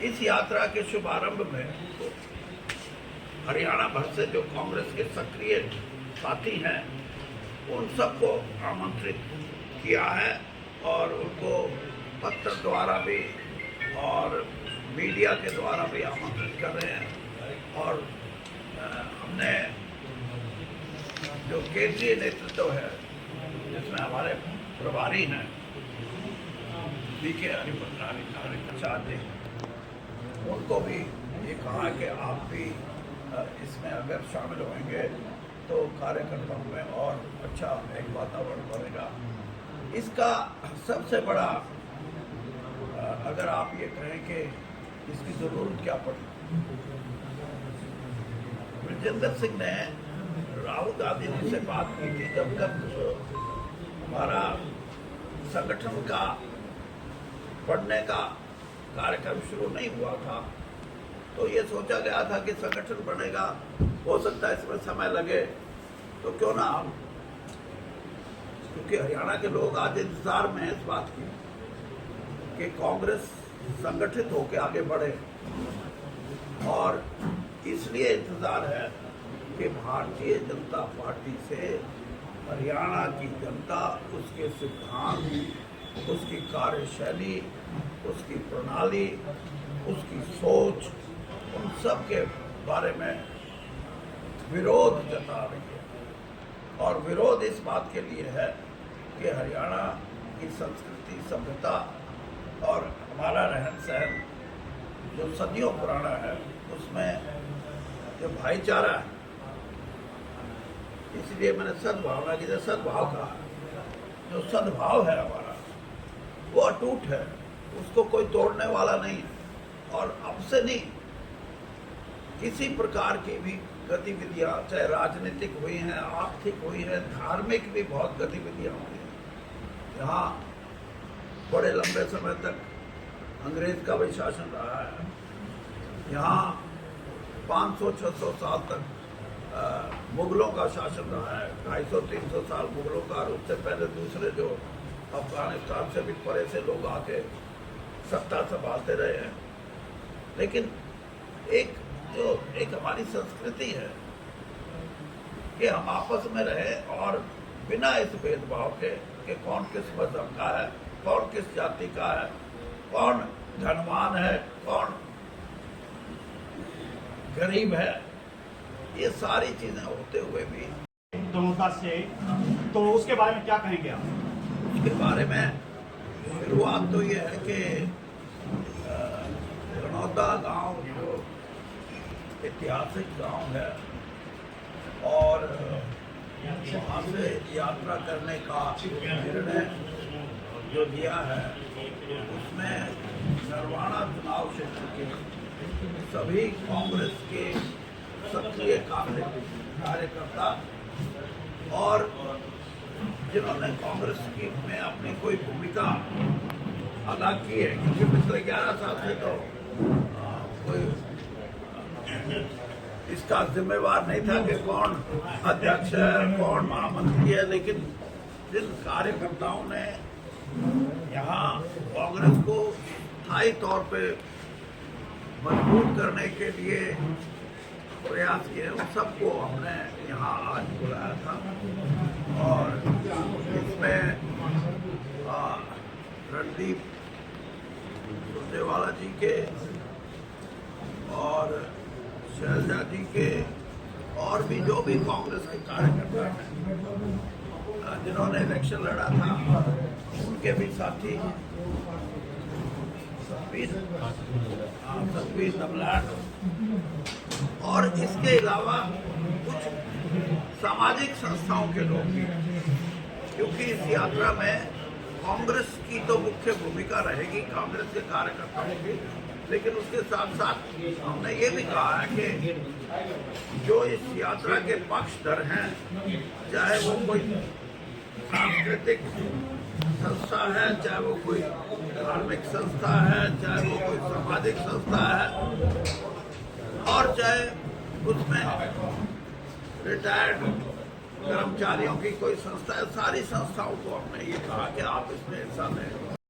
इस यात्रा के शुभारंभ में हरियाणा भर से जो कांग्रेस के सक्रिय साथी हैं उन सबको आमंत्रित किया है और उनको पत्र द्वारा भी और मीडिया के द्वारा भी आमंत्रित कर रहे हैं। और हमने जो केंद्रीय नेतृत्व है जिसमें हमारे प्रभारी हैं BK हरिप्रसाद जी, उनको भी ये कहा कि आप भी इसमें अगर शामिल होंगे तो कार्यकर्ताओं में और अच्छा एक वातावरण बनेगा। इसका सबसे बड़ा अगर आप ये कहें कि इसकी ज़रूरत क्या पड़ी, ब्रजेंद्र सिंह ने राहुल गांधी जी से बात की थी जब तक हमारा संगठन का बढ़ने का कार्यक्रम शुरू नहीं हुआ था। तो ये सोचा गया था कि संगठन बनेगा, हो सकता है इसमें समय लगे, तो क्यों ना हम, क्योंकि हरियाणा के लोग आज इंतजार में हैं इस बात की कि कांग्रेस संगठित होकर आगे बढ़े, और इसलिए इंतजार है कि भारतीय जनता पार्टी से हरियाणा की जनता, उसके सिद्धांत, उसकी कार्यशैली, उसकी प्रणाली, उसकी सोच, उन सब के बारे में विरोध जता रही है। और विरोध इस बात के लिए है कि हरियाणा की संस्कृति, सभ्यता और हमारा रहन सहन जो सदियों पुराना है, उसमें जो भाईचारा है, इसलिए मैंने सद्भावना की सद्भाव कहा। जो सद्भाव है हमारा वो अटूट है, उसको कोई तोड़ने वाला नहीं है। और अब से नहीं, किसी प्रकार की भी गतिविधियां, चाहे राजनीतिक हुई हैं, आर्थिक हुई हैं, धार्मिक भी बहुत गतिविधियां हुई हैं। यहाँ बड़े लंबे समय तक अंग्रेज का भी शासन रहा है। यहाँ 500-600 साल तक मुगलों का शासन रहा है, 250-300 साल मुगलों का, और उससे पहले दूसरे जो अफगानिस्तान से भी परे से लोग आके सत्ता संभालते रहे हैं। लेकिन एक हमारी संस्कृति है कि हम आपस में रहे और बिना इस भेदभाव के कि कौन किस मजहब का है, कौन किस जाति का है, कौन धनवान है, कौन गरीब है, ये सारी चीजें होते हुए भी द्रोणता से, तो उसके बारे में क्या कहेंगे आप? उसके बारे में शुरुआत तो ये है कि धनौता गांव जो ऐतिहासिक गांव है और वहाँ से यात्रा करने का निर्णय जो लिया है, उसमें नरवाना चुनाव क्षेत्र के सभी कांग्रेस के सक्रिय कार्यकर्ता और जिन्होंने कांग्रेस की में अपनी कोई भूमिका अदा की है, क्योंकि पिछले 11 साल से तो कोई इसका जिम्मेवार नहीं था कि कौन अध्यक्ष है, कौन महामंत्री है। लेकिन जिन कार्यकर्ताओं ने यहाँ कांग्रेस को स्थायी तौर पे मजबूत करने के लिए प्रयास किए, उन सबको हमने यहाँ आज बुलाया था। और इसमें रणदीप सुरजेवाला जी के और शैलजा जी के और भी जो भी कांग्रेस के कार्यकर्ता हैं जिन्होंने इलेक्शन लड़ा था, उनके भी साथी सतवीर नमलाट, और इसके अलावा कुछ सामाजिक संस्थाओं के लोग भी, क्योंकि इस यात्रा में कांग्रेस की तो मुख्य भूमिका रहेगी, कांग्रेस के कार्यकर्ताओं की, लेकिन उसके साथ साथ हमने ये भी कहा है कि जो इस यात्रा के पक्षधर हैं, चाहे वो कोई सांस्कृतिक संस्था है, चाहे वो कोई धार्मिक संस्था है, चाहे वो कोई सामाजिक संस्था है, और चाहे उसमें रिटायर्ड कर्मचारियों की कोई संस्था है, सारी संस्थाओं को हमने ये कहा कि आप इसमें हिस्सा लें।